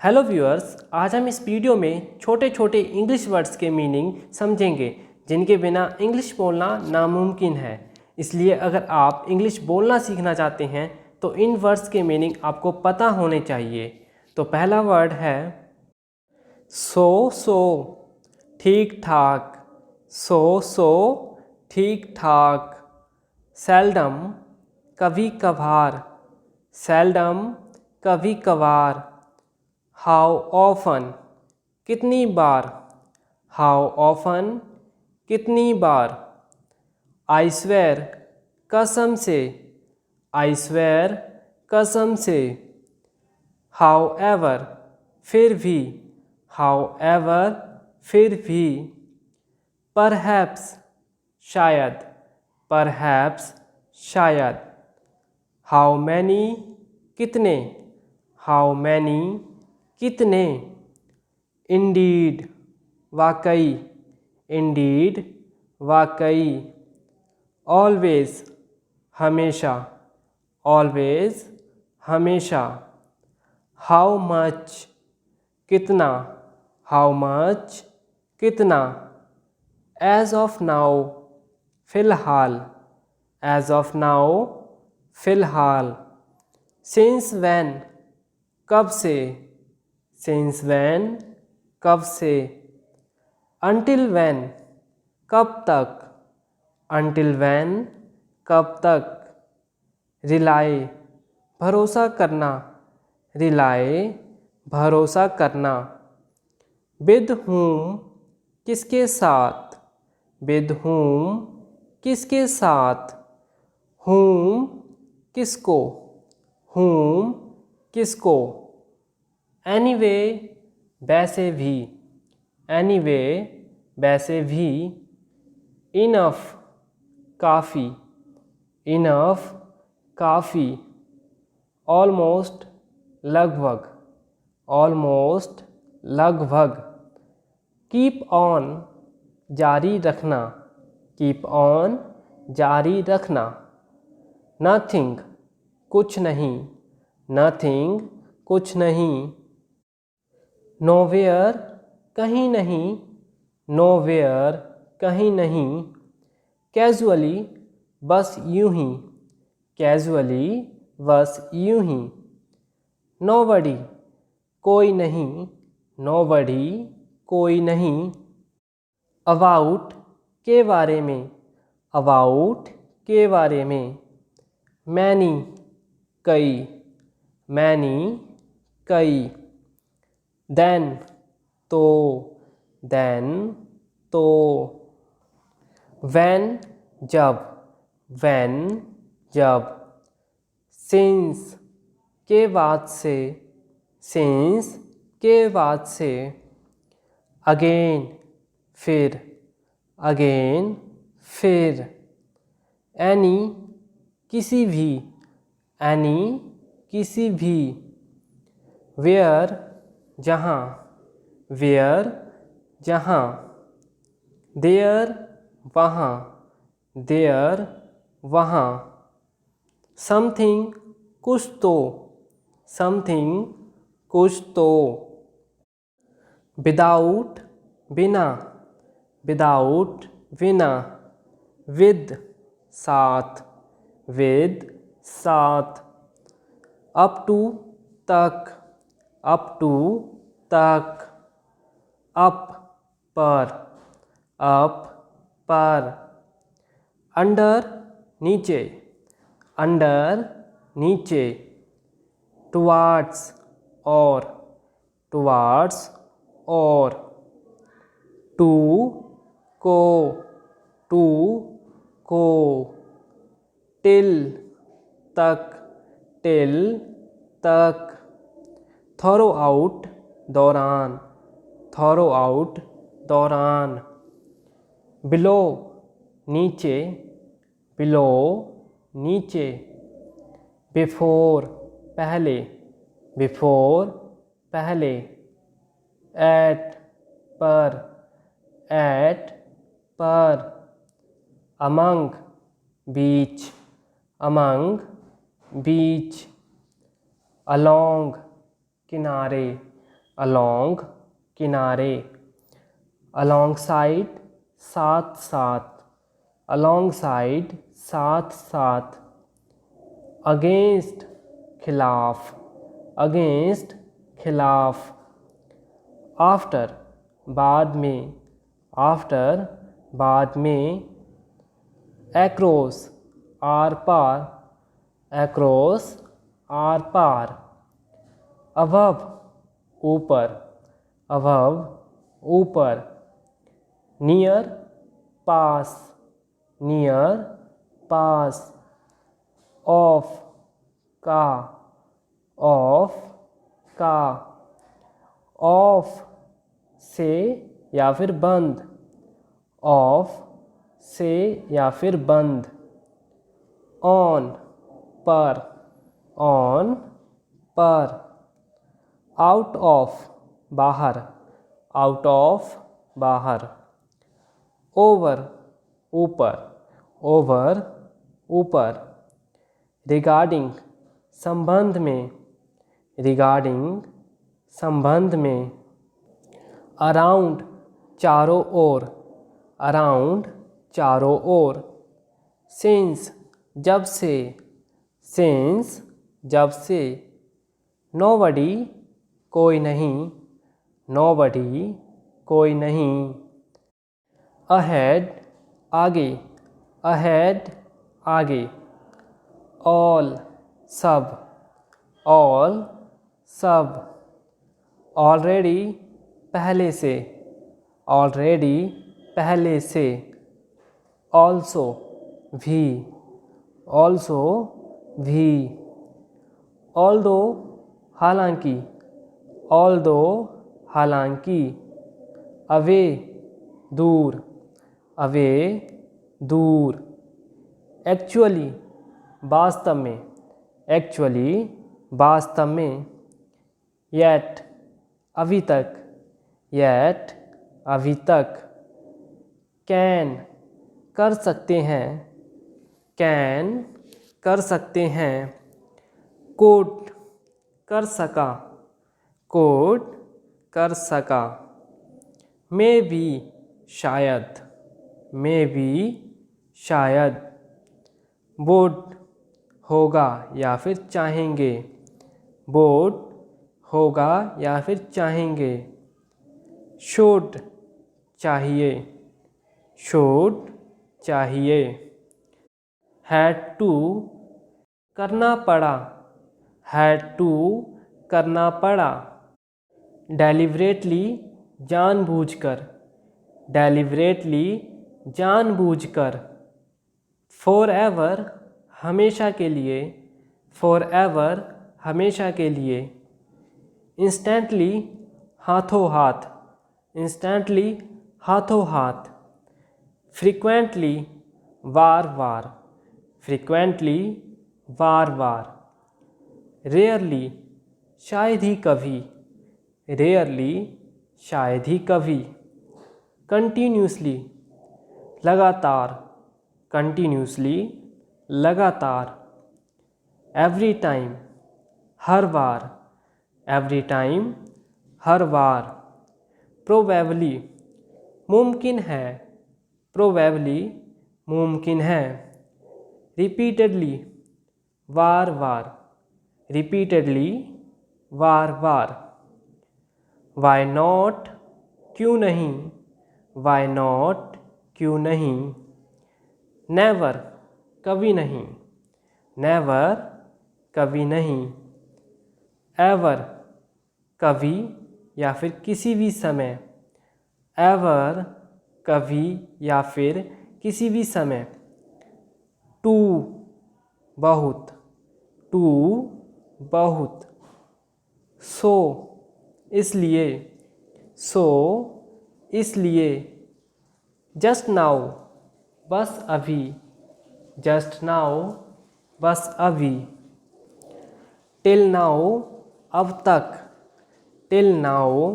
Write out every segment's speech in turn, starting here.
Hello viewers, आज हम इस वीडियो में छोटे छोटे इंग्लिश वर्ड्स के मीनिंग समझेंगे जिनके बिना इंग्लिश बोलना नामुमकिन है। इसलिए अगर आप इंग्लिश बोलना सीखना चाहते हैं तो इन वर्ड्स के मीनिंग आपको पता होने चाहिए। तो पहला वर्ड है सो ठीक ठाक। सो ठीक ठाक। सेल्डम कभी कभार। सेल्डम कभी कभार। हाउ ऑफन कितनी बार। हाउ ऑफन कितनी बार। आई स्वेयर कसम से। आई स्वेयर कसम से। हाउ एवर फिर भी। हाउ एवर फिर भी। परहैप्स शायद। परहैप्स शायद। हाउ मैनी कितने। हाउ मैनी कितने। इंडीड वाकई। इंडीड वाकई। ऑलवेज हमेशा। ऑलवेज हमेशा। हाउ मच कितना। हाउ मच कितना। एज ऑफ नाउ फ़िलहाल। एज ऑफ नाउ फ़िलहाल। सिंस व्हेन कब से। सिंस व्हेन कब से। अनटिल व्हेन कब तक। अनटिल व्हेन कब तक। रिलाय भरोसा करना। रिलाय भरोसा करना। विद whom किसके साथ। विद whom किसके साथ। whom किसको। whom किसको। एनीवे वैसे भी। एनीवे वैसे भी। इनफ काफ़ी। इनफ काफ़ी। ऑलमोस्ट लगभग। ऑलमोस्ट लगभग। कीप ऑन जारी रखना। कीप ऑन जारी रखना। नथिंग कुछ नहीं। नथिंग कुछ नहीं। नोवेयर कहीं नहीं। नोवेयर कहीं नहीं। कैजुअली बस यूं ही। कैजुअली बस यूं ही। नोबडी कोई नहीं। नोबडी कोई नहीं। अबाउट के बारे में। अबाउट के बारे में। मैनी कई। मैनी कई। देन तो। देन तो। व्हेन जब। व्हेन जब। सिंस के बाद से। सिंस के बाद से। अगेन फिर। अगेन फिर। एनी किसी भी। एनी किसी भी। वेयर जहाँ। वेयर जहाँ। देयर वहाँ। देयर वहाँ। समथिंग कुछ तो। समथिंग कुछ तो। विदाउट बिना। विदाउट बिना। विद साथ। विद साथ। अप टू तक। अप टू तक। अप पर। अप पर। अंडर नीचे। अंडर नीचे। टुवार्ड्स और। टुवार्ड्स और। टू को। टू को। टिल तक। टिल तक। थरो आउट दौरान। थरो आउट दौरान। बिलो नीचे। बिलो नीचे। बिफोर पहले। बिफोर पहले। एट पर। एट पर। अमंग बीच। अमंग बीच। अलोंग किनारे। along किनारे, alongside साथ साथ, alongside साथ साथ, against खिलाफ, against खिलाफ, after बाद में, after बाद में, across आर पार, across आर पार, above ऊपर, above ऊपर, near पास, near पास, off का, off का, off से या फिर बंद, off से या फिर बंद, on पर, on पर, out of बाहर, out of बाहर, over ऊपर, over ऊपर, regarding संबंध में, regarding संबंध में, around चारों ओर, around चारों ओर, since जब से, since जब से, nobody कोई नहीं, nobody कोई नहीं, ahead आगे, ahead आगे, all सब, all सब, already पहले से, already पहले से, also भी, also भी, although हालांकि, although हालांकि, away दूर, away दूर, actually वास्तव में, actually वास्तव में, yet अभी तक, yet अभी तक, can कर सकते हैं, can कर सकते हैं, could कर सका, could कर सका, maybe शायद, maybe शायद, would होगा या फिर चाहेंगे, would होगा या फिर चाहेंगे, should चाहिए, should चाहिए, had to करना पड़ा, had to करना पड़ा, deliberately जानबूझकर, deliberately जानबूझकर, forever हमेशा के लिए, forever हमेशा के लिए, instantly हाथों हाथ, instantly हाथों हाथ, frequently बार बार, frequently बार बार, rarely शायद ही कभी, rarely शायद ही कभी, continuously लगातार, continuously लगातार, every time हर बार, every time हर बार, probably मुमकिन है, probably मुमकिन है, repeatedly bar bar, repeatedly bar bar, why not क्यों नहीं, why not क्यों नहीं, never कभी नहीं, never कभी नहीं, ever कभी या फिर किसी भी समय, ever कभी या फिर किसी भी समय, टू बहुत, टू बहुत, सो इसलिए, सो इसलिए, जस्ट नाउ बस अभी, जस्ट नाउ बस अभी, टिल नाउ अब तक, टिल नाउ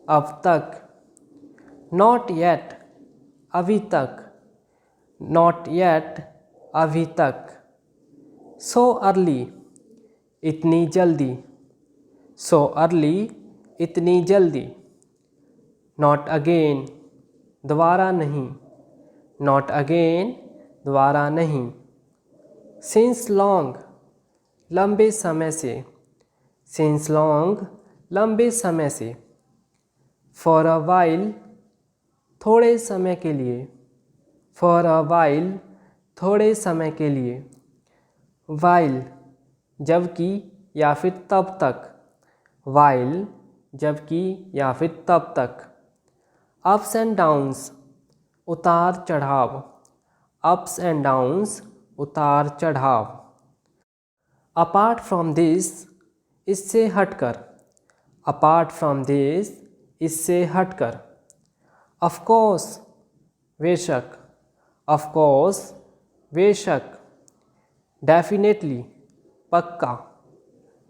अब तक, नॉट येट अभी तक, नॉट येट अभी तक, सो अर्ली इतनी जल्दी, सो अर्ली इतनी जल्दी। नॉट अगेन, दोबारा नहीं। नॉट अगेन, दोबारा नहीं। सिंस लॉन्ग, लंबे समय से। सिंस लॉन्ग, लंबे समय से। फॉर अ वाइल, थोड़े समय के लिए। फॉर अ वाइल, थोड़े समय के लिए। वाइल, जबकि या फिर तब तक। वाइल, जबकि या फिर तब तक। अप्स एंड डाउन्स, उतार चढ़ाव। अप्स एंड डाउन्स, उतार चढ़ाव। अपार्ट फ्रॉम दिस, इससे हटकर। अपार्ट फ्रॉम दिस, इससे हटकर। ऑफ कोर्स, बेशक। ऑफ कोर्स, बेशक। डेफिनेटली, पक्का।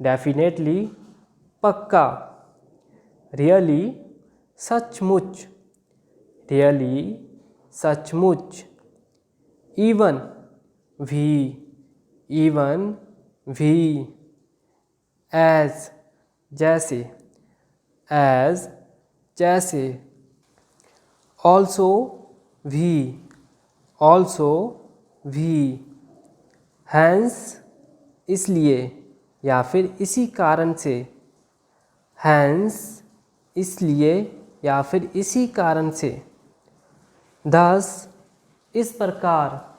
डेफिनेटली, पक्का। रियली, सचमुच। रियली, सचमुच। इवन, भी। इवन, भी। एज, जैसे। एज, जैसे। ऑल्सो, भी। ऑल्सो, भी। हैंस, इसलिए या फिर इसी कारण से। हैंस, इसलिए या फिर इसी कारण से। दस, इस प्रकार।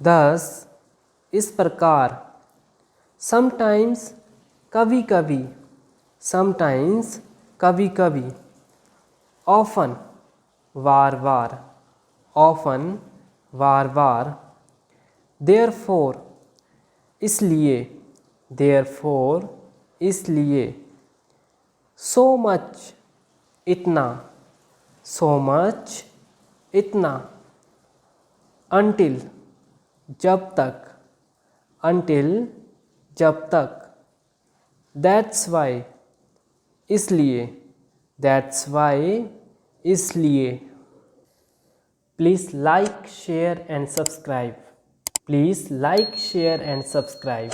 दस, इस प्रकार। समटाइम्स, कभी कभी। समटाइम्स, कभी कभी। ऑफन, बार बार। ऑफन, बार बार। देयरफॉर, इसलिए। देयरफॉर, इसलिए। सो मच, इतना। सो मच, इतना। अनटिल, जब तक। अनटिल, जब तक। दैट्स वाई, इसलिए। दैट्स वाई, इसलिए। Please like, share and subscribe. Please like, share and subscribe.